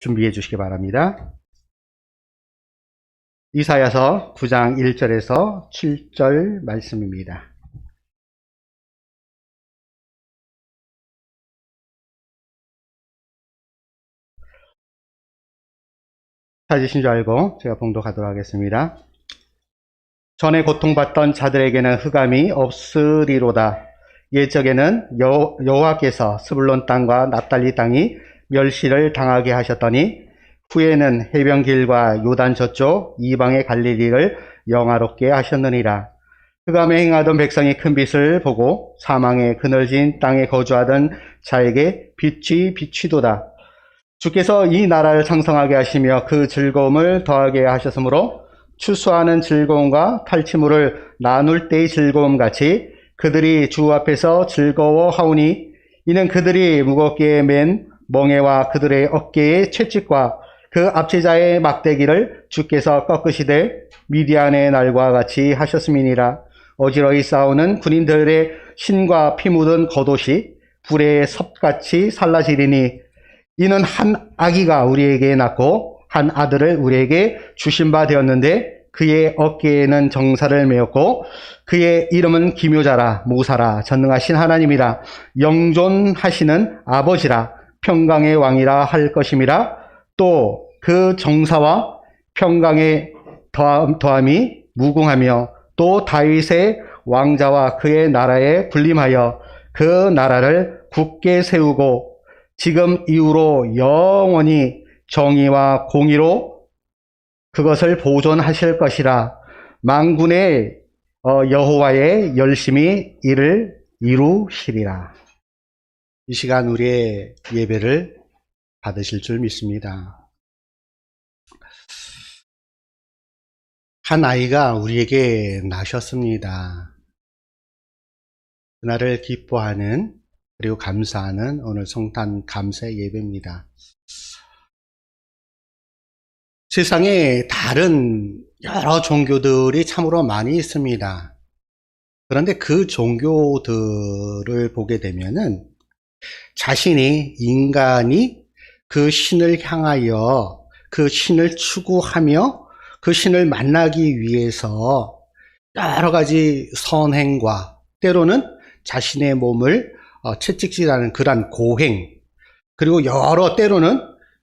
준비해 주시기 바랍니다. 이사야서 9장 1절에서 7절 말씀입니다. 찾으신 줄 알고 제가 봉독하도록 하겠습니다. 전에 고통받던 자들에게는 흑암이 없으리로다. 옛적에는 여호와께서 스불론 땅과 납달리 땅이 멸시를 당하게 하셨더니 후에는 해변길과 요단 저쪽 이방의 갈릴리를 영화롭게 하셨느니라. 흑암에 행하던 백성이 큰 빛을 보고 사망의 그늘진 땅에 거주하던 자에게 빛이 비치도다. 주께서 이 나라를 창성하게 하시며 그 즐거움을 더하게 하셨으므로 추수하는 즐거움과 탈취물을 나눌 때의 즐거움 같이 그들이 주 앞에서 즐거워하오니 이는 그들이 무겁게 맨 멍에와 그들의 어깨의 채찍과 그 압제자의 막대기를 주께서 꺾으시되 미디안의 날과 같이 하셨음이니라. 어지러이 싸우는 군인들의 신과 피 묻은 겉옷이 불의 섭같이 살라지리니 이는 한 아기가 우리에게 낳고 한 아들을 우리에게 주신 바 되었는데 그의 어깨에는 정사를 메었고 그의 이름은 기묘자라 모사라 전능하신 하나님이라 영존하시는 아버지라 평강의 왕이라 할 것임이라. 또 그 정사와 평강의 더함이 무궁하며 또 다윗의 왕자와 그의 나라에 군림하여 그 나라를 굳게 세우고 지금 이후로 영원히 정의와 공의로 그것을 보존하실 것이라. 만군의 여호와의 열심히 이를 이루시리라. 이 시간 우리의 예배를 받으실 줄 믿습니다. 한 아이가 우리에게 나셨습니다. 그날을 기뻐하는 그리고 감사하는 오늘 성탄 감사 예배입니다. 세상에 다른 여러 종교들이 참으로 많이 있습니다. 그런데 그 종교들을 보게 되면은 자신이 인간이 그 신을 향하여 그 신을 추구하며 그 신을 만나기 위해서 여러 가지 선행과 때로는 자신의 몸을 채찍질하는 그러한 고행, 그리고 때로는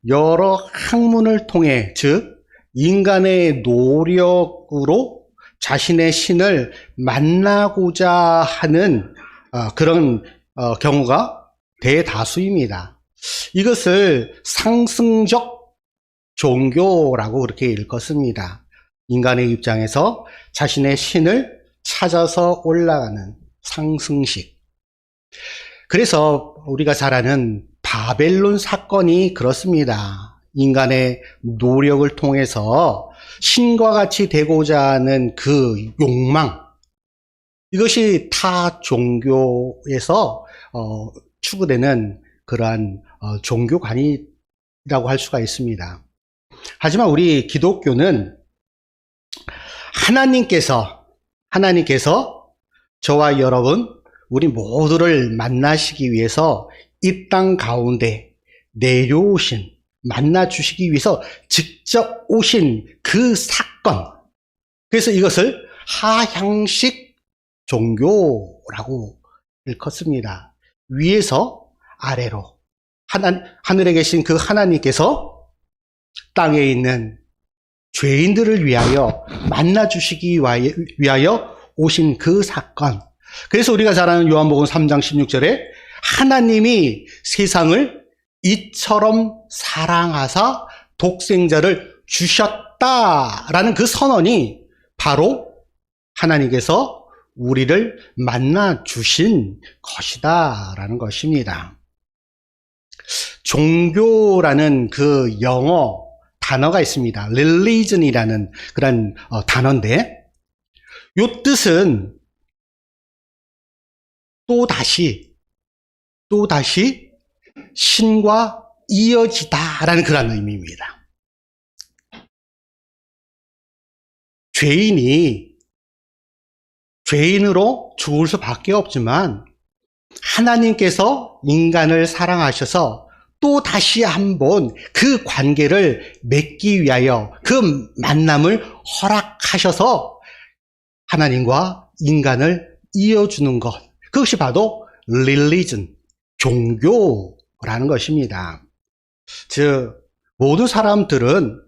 여러 학문을 통해, 즉 인간의 노력으로 자신의 신을 만나고자 하는 그런 경우가 대다수입니다. 이것을 상승적 종교라고 그렇게 일컫습니다. 인간의 입장에서 자신의 신을 찾아서 올라가는 상승식. 그래서 우리가 잘 아는 바벨론 사건이 그렇습니다. 인간의 노력을 통해서 신과 같이 되고자 하는 그 욕망, 이것이 타 종교에서 추구되는 그러한 종교관이라고 할 수가 있습니다. 하지만 우리 기독교는 하나님께서 저와 여러분 우리 모두를 만나시기 위해서 이 땅 가운데 내려오신, 만나 주시기 위해서 직접 오신 그 사건, 그래서 이것을 하향식 종교라고 일컫습니다. 위에서 아래로 하늘에 계신 그 하나님께서 땅에 있는 죄인들을 위하여 만나 주시기 위하여 오신 그 사건. 그래서 우리가 잘 아는 요한복음 3장 16절에 하나님이 세상을 이처럼 사랑하사 독생자를 주셨다라는 그 선언이 바로 하나님께서 우리를 만나 주신 것이다라는 것입니다. 종교라는 그 영어 단어가 있습니다. religion이라는 그런 단어인데, 요 뜻은 또다시 신과 이어지다라는 그런 의미입니다. 죄인으로 죽을 수밖에 없지만 하나님께서 인간을 사랑하셔서 또 다시 한번 그 관계를 맺기 위하여 그 만남을 허락하셔서 하나님과 인간을 이어주는 것, 그것이 바로 religion, 종교라는 것입니다. 즉 모든 성도들은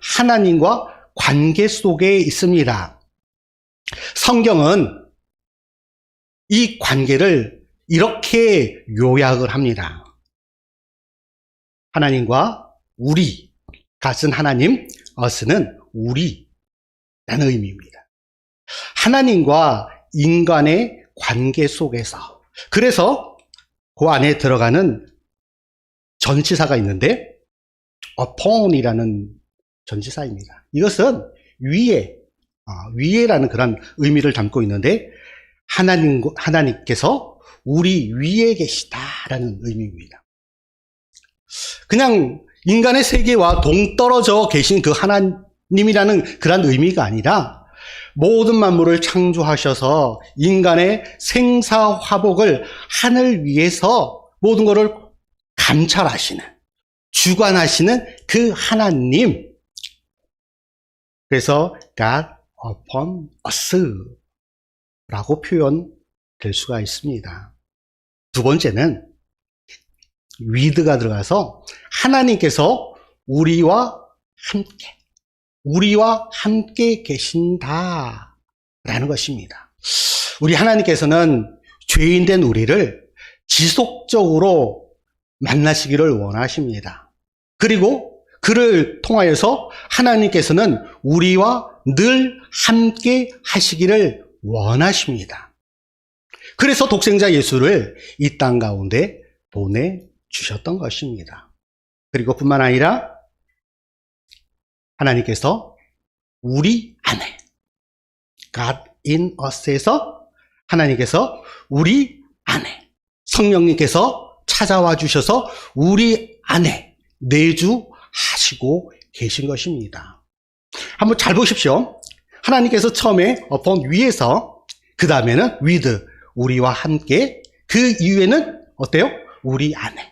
하나님과 관계 속에 있습니다. 성경은 이 관계를 이렇게 요약을 합니다. 하나님과 우리, 같은 하나님, us는 우리라는 의미입니다. 하나님과 인간의 관계 속에서, 그래서 그 안에 들어가는 전치사가 있는데 upon이라는 전치사입니다. 이것은 위에라는 그런 의미를 담고 있는데 하나님께서 우리 위에 계시다라는 의미입니다. 그냥 인간의 세계와 동떨어져 계신 그 하나님이라는 그런 의미가 아니라 모든 만물을 창조하셔서 인간의 생사화복을 하늘 위에서 모든 것을 감찰하시는, 주관하시는 그 하나님. 그래서 God upon us 라고 표현될 수가 있습니다. 두 번째는 with가 들어가서 하나님께서 우리와 함께 계신다 라는 것입니다. 우리 하나님께서는 죄인된 우리를 지속적으로 만나시기를 원하십니다. 그리고 그를 통하여서 하나님께서는 우리와 늘 함께 하시기를 원하십니다. 그래서 독생자 예수를 이 땅 가운데 보내주셨던 것입니다. 그리고 뿐만 아니라 하나님께서 우리 안에, God in us에서 하나님께서 우리 안에, 성령님께서 찾아와 주셔서 우리 안에 내주하시고 계신 것입니다. 한번 잘 보십시오. 하나님께서 처음에 upon 위에서, 그 다음에는 with, 우리와 함께, 그 이후에는 어때요? 우리 안에.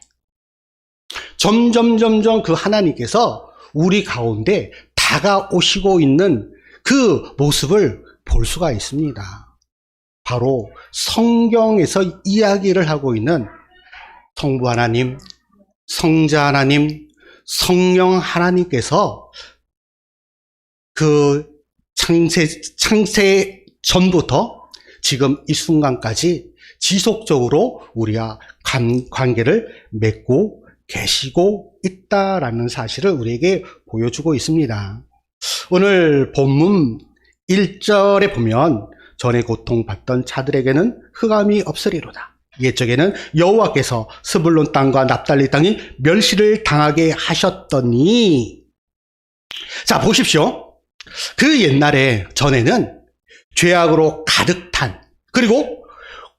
점점 그 하나님께서 우리 가운데 다가오시고 있는 그 모습을 볼 수가 있습니다. 바로 성경에서 이야기를 하고 있는 성부 하나님, 성자 하나님, 성령 하나님께서 그 창세 전부터 지금 이 순간까지 지속적으로 우리와 관계를 맺고 계시고 있다라는 사실을 우리에게 보여주고 있습니다. 오늘 본문 1절에 보면 전에 고통받던 자들에게는 흑암이 없으리로다. 옛적에는 여호와께서 스불론 땅과 납달리 땅이 멸시를 당하게 하셨더니, 자 보십시오. 그 옛날에 전에는 죄악으로 가득 탄, 그리고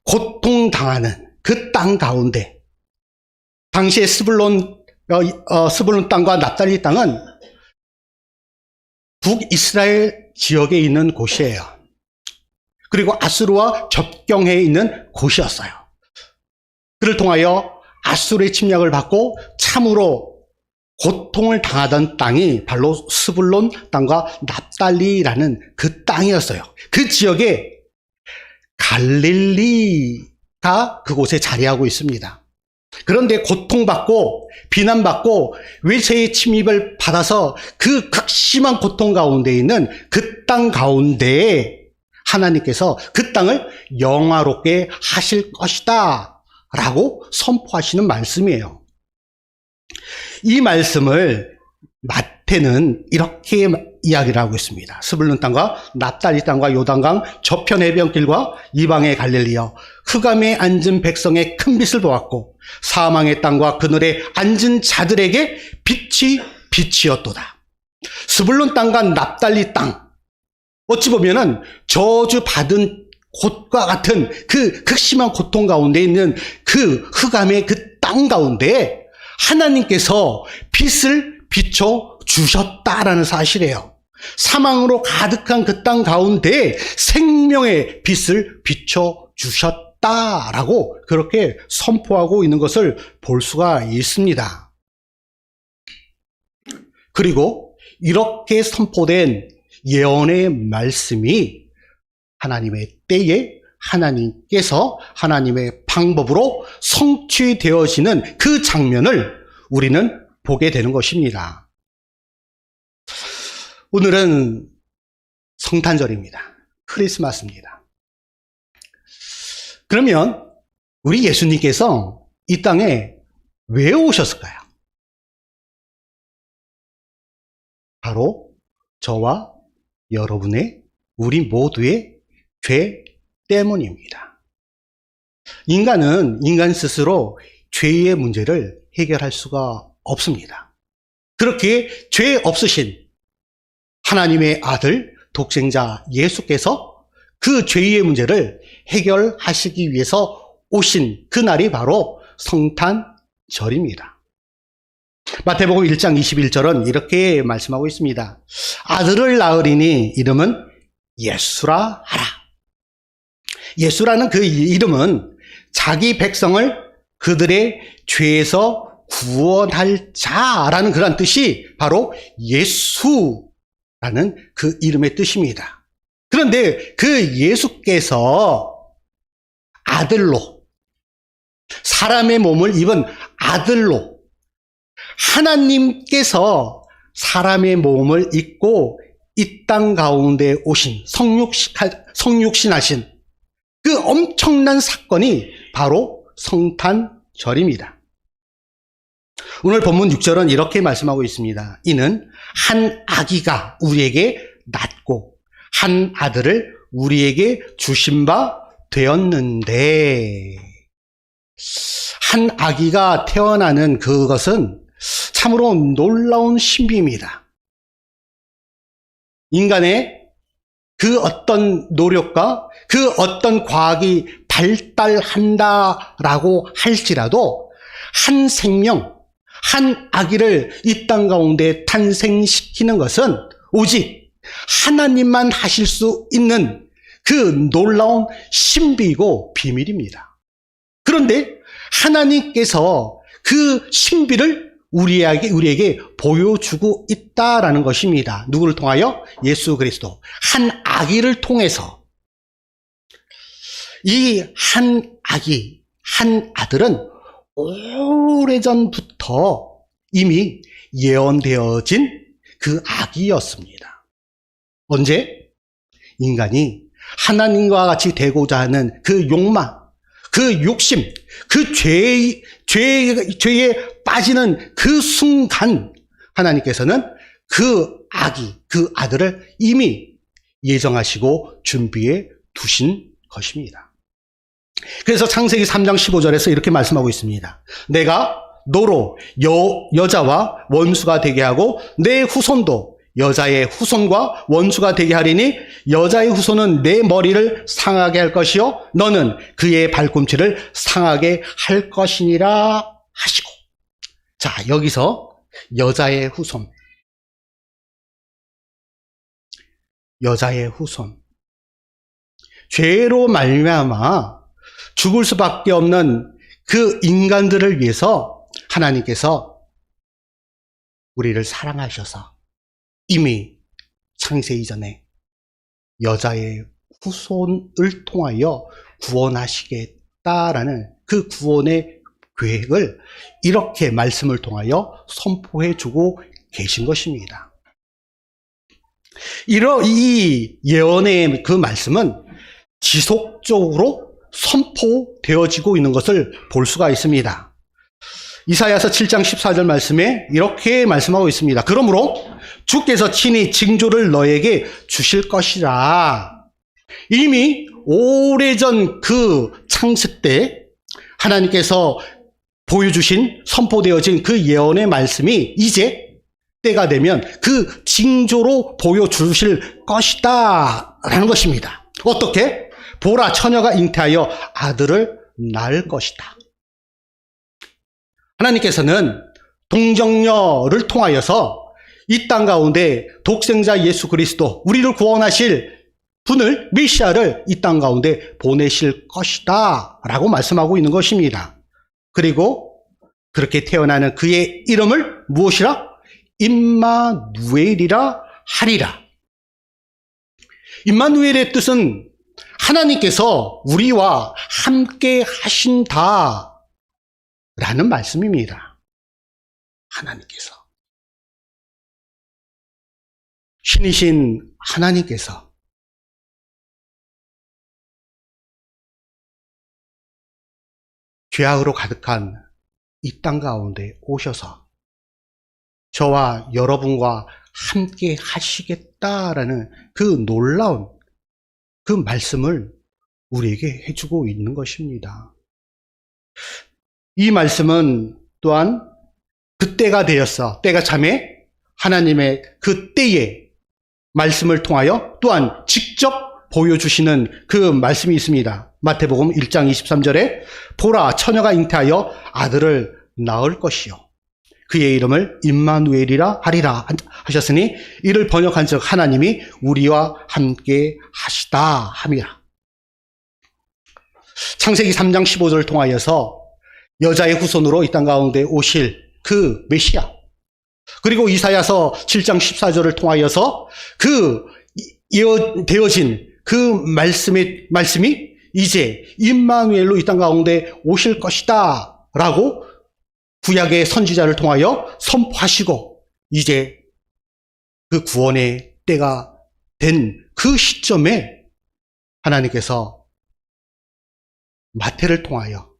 고통당하는 그 땅 가운데, 당시에 스불론 땅과 납달리 땅은 북이스라엘 지역에 있는 곳이에요. 그리고 아수르와 접경해 있는 곳이었어요. 그를 통하여 아수르의 침략을 받고 참으로 고통을 당하던 땅이 바로 스불론 땅과 납달리라는 그 땅이었어요. 그 지역에 갈릴리가 그곳에 자리하고 있습니다. 그런데 고통받고 비난받고 외세의 침입을 받아서 그 극심한 고통 가운데 있는 그 땅 가운데에 하나님께서 그 땅을 영화롭게 하실 것이다 라고 선포하시는 말씀이에요. 이 말씀을 마태는 이렇게 이야기를 하고 있습니다. 스불론 땅과 납달리 땅과 요단강 저편 해변길과 이방의 갈릴리여, 흑암에 앉은 백성의 큰 빛을 보았고 사망의 땅과 그늘에 앉은 자들에게 빛이 빛이었도다. 스불론 땅과 납달리 땅, 어찌 보면은 저주받은 곳과 같은 그 극심한 고통 가운데 있는 그 흑암의 그 땅 가운데 하나님께서 빛을 비춰 주셨다라는 사실이에요. 사망으로 가득한 그 땅 가운데 생명의 빛을 비춰 주셨다. 주겠다라고 그렇게 선포하고 있는 것을 볼 수가 있습니다. 그리고 이렇게 선포된 예언의 말씀이 하나님의 때에 하나님께서 하나님의 방법으로 성취되어지는 그 장면을 우리는 보게 되는 것입니다. 오늘은 성탄절입니다. 크리스마스입니다. 그러면 우리 예수님께서 이 땅에 왜 오셨을까요? 바로 저와 여러분의, 우리 모두의 죄 때문입니다. 인간은 인간 스스로 죄의 문제를 해결할 수가 없습니다. 그렇게 죄 없으신 하나님의 아들 독생자 예수께서 그 죄의 문제를 해결하시기 위해서 오신 그날이 바로 성탄절입니다. 마태복음 1장 21절은 이렇게 말씀하고 있습니다. 아들을 낳으리니 이름은 예수라 하라. 예수라는 그 이름은 자기 백성을 그들의 죄에서 구원할 자라는 그런 뜻이 바로 예수라는 그 이름의 뜻입니다. 그런데 그 예수께서 아들로, 사람의 몸을 입은 아들로, 하나님께서 사람의 몸을 입고 이 땅 가운데 오신 성육신하신 그 엄청난 사건이 바로 성탄절입니다. 오늘 본문 6절은 이렇게 말씀하고 있습니다. 이는 한 아기가 우리에게 낳고 한 아들을 우리에게 주신 바 되었는데, 한 아기가 태어나는 그것은 참으로 놀라운 신비입니다. 인간의 그 어떤 노력과 그 어떤 과학이 발달한다라고 할지라도 한 생명, 한 아기를 이 땅 가운데 탄생시키는 것은 오직 하나님만 하실 수 있는 그 놀라운 신비이고 비밀입니다. 그런데 하나님께서 그 신비를 우리에게 보여주고 있다라는 것입니다. 누구를 통하여? 예수 그리스도. 한 아기를 통해서. 이 한 아기, 한 아들은 오래전부터 이미 예언되어진 그 아기였습니다. 언제? 인간이 하나님과 같이 되고자 하는 그 욕망, 그 욕심, 그 죄에 빠지는 그 순간 하나님께서는 그 아기, 그 아들을 이미 예정하시고 준비해 두신 것입니다. 그래서 창세기 3장 15절에서 이렇게 말씀하고 있습니다. 내가 너로 여자와 원수가 되게 하고 내 후손도 여자의 후손과 원수가 되게 하리니 여자의 후손은 내 머리를 상하게 할 것이요 너는 그의 발꿈치를 상하게 할 것이니라 하시고. 자, 여기서 여자의 후손, 죄로 말미암아 죽을 수밖에 없는 그 인간들을 위해서 하나님께서 우리를 사랑하셔서 이미 창세 이전에 여자의 후손을 통하여 구원하시겠다라는 그 구원의 계획을 이렇게 말씀을 통하여 선포해 주고 계신 것입니다. 이 예언의 그 말씀은 지속적으로 선포되어지고 있는 것을 볼 수가 있습니다. 이사야서 7장 14절 말씀에 이렇게 말씀하고 있습니다. 그러므로 주께서 친히 징조를 너에게 주실 것이라. 이미 오래전 그 창세 때 하나님께서 보여주신, 선포되어진 그 예언의 말씀이 이제 때가 되면 그 징조로 보여주실 것이다 라는 것입니다. 어떻게? 보라, 처녀가 잉태하여 아들을 낳을 것이다. 하나님께서는 동정녀를 통하여서 이 땅 가운데 독생자 예수 그리스도, 우리를 구원하실 분을, 메시아를 이 땅 가운데 보내실 것이다 라고 말씀하고 있는 것입니다. 그리고 그렇게 태어나는 그의 이름을 무엇이라? 임마누엘이라 하리라. 임마누엘의 뜻은 하나님께서 우리와 함께 하신다 라는 말씀입니다. 하나님께서. 신이신 하나님께서 죄악으로 가득한 이 땅 가운데 오셔서 저와 여러분과 함께 하시겠다라는 그 놀라운 그 말씀을 우리에게 해주고 있는 것입니다. 이 말씀은 또한 그때가 되었어. 때가 참에 하나님의 그 때에 말씀을 통하여 또한 직접 보여주시는 그 말씀이 있습니다. 마태복음 1장 23절에 보라 처녀가 잉태하여 아들을 낳을 것이요 그의 이름을 임마누엘이라 하리라 하셨으니 이를 번역한즉 하나님이 우리와 함께 하시다 함이라. 창세기 3장 15절을 통하여서 여자의 후손으로 이 땅 가운데 오실 그 메시아, 그리고 이사야서 7장 14절을 통하여서 그 예언되어진 그 말씀이 이제 임마누엘로 이 땅 가운데 오실 것이다 라고 구약의 선지자를 통하여 선포하시고 이제 그 구원의 때가 된 그 시점에 하나님께서 마태를 통하여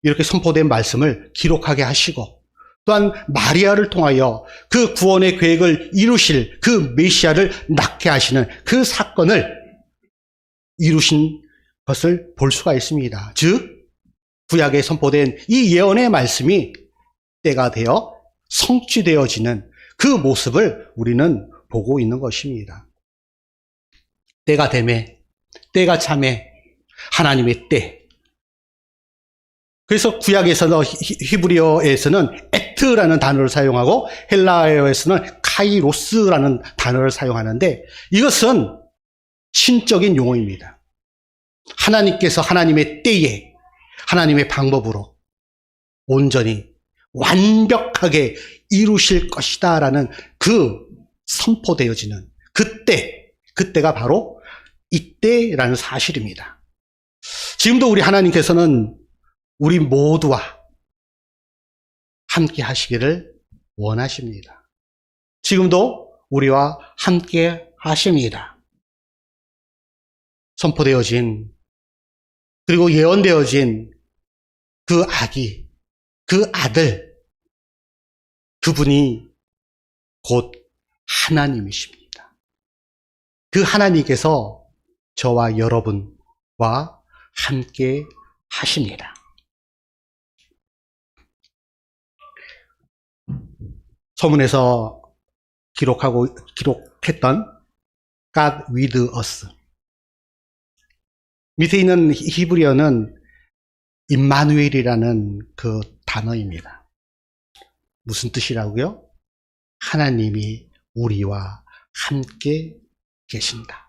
이렇게 선포된 말씀을 기록하게 하시고 또한 마리아를 통하여 그 구원의 계획을 이루실 그 메시아를 낳게 하시는 그 사건을 이루신 것을 볼 수가 있습니다. 즉 구약에 선포된 이 예언의 말씀이 때가 되어 성취되어지는 그 모습을 우리는 보고 있는 것입니다. 때가 되매, 때가 참에 하나님의 때. 그래서 구약에서는 히브리어에서는 에트라는 단어를 사용하고 헬라어에서는 카이로스라는 단어를 사용하는데 이것은 신적인 용어입니다. 하나님께서 하나님의 때에 하나님의 방법으로 온전히 완벽하게 이루실 것이다 라는 그 선포되어지는 그때가 바로 이때라는 사실입니다. 지금도 우리 하나님께서는 우리 모두와 함께 하시기를 원하십니다. 지금도 우리와 함께 하십니다. 선포되어진 그리고 예언되어진 그 아기, 그 아들, 그분이 곧 하나님이십니다. 그 하나님께서 저와 여러분과 함께 하십니다. 서문에서 기록했던 God with us. 밑에 있는 히브리어는 임마누엘이라는 그 단어입니다. 무슨 뜻이라고요? 하나님이 우리와 함께 계신다.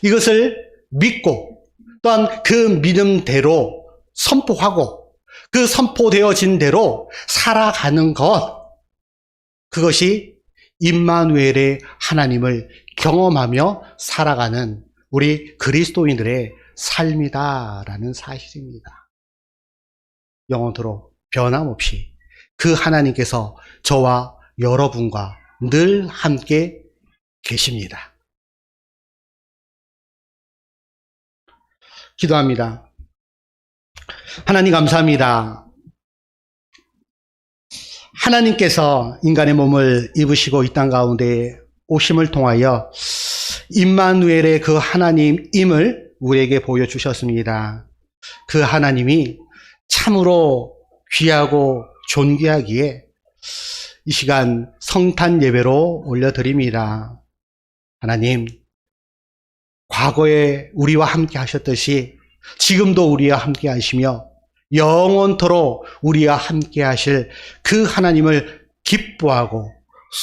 이것을 믿고 또한 그 믿음대로 선포하고 그 선포되어진 대로 살아가는 것, 그것이 임마누엘의 하나님을 경험하며 살아가는 우리 그리스도인들의 삶이다라는 사실입니다. 영원토록 변함없이 그 하나님께서 저와 여러분과 늘 함께 계십니다. 기도합니다. 하나님 감사합니다. 하나님께서 인간의 몸을 입으시고 이 땅 가운데 오심을 통하여 임마누엘의 그 하나님임을 우리에게 보여주셨습니다. 그 하나님이 참으로 귀하고 존귀하기에 이 시간 성탄 예배로 올려드립니다. 하나님, 과거에 우리와 함께 하셨듯이 지금도 우리와 함께 하시며 영원토록 우리와 함께 하실 그 하나님을 기뻐하고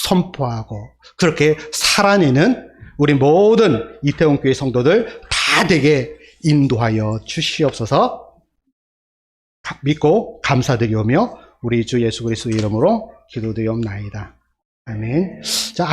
선포하고 그렇게 살아내는 우리 모든 이태원교회 성도들 다 되게 인도하여 주시옵소서. 믿고 감사드리오며 우리 주 예수 그리스도의 이름으로 기도드리옵나이다. 아멘. 자,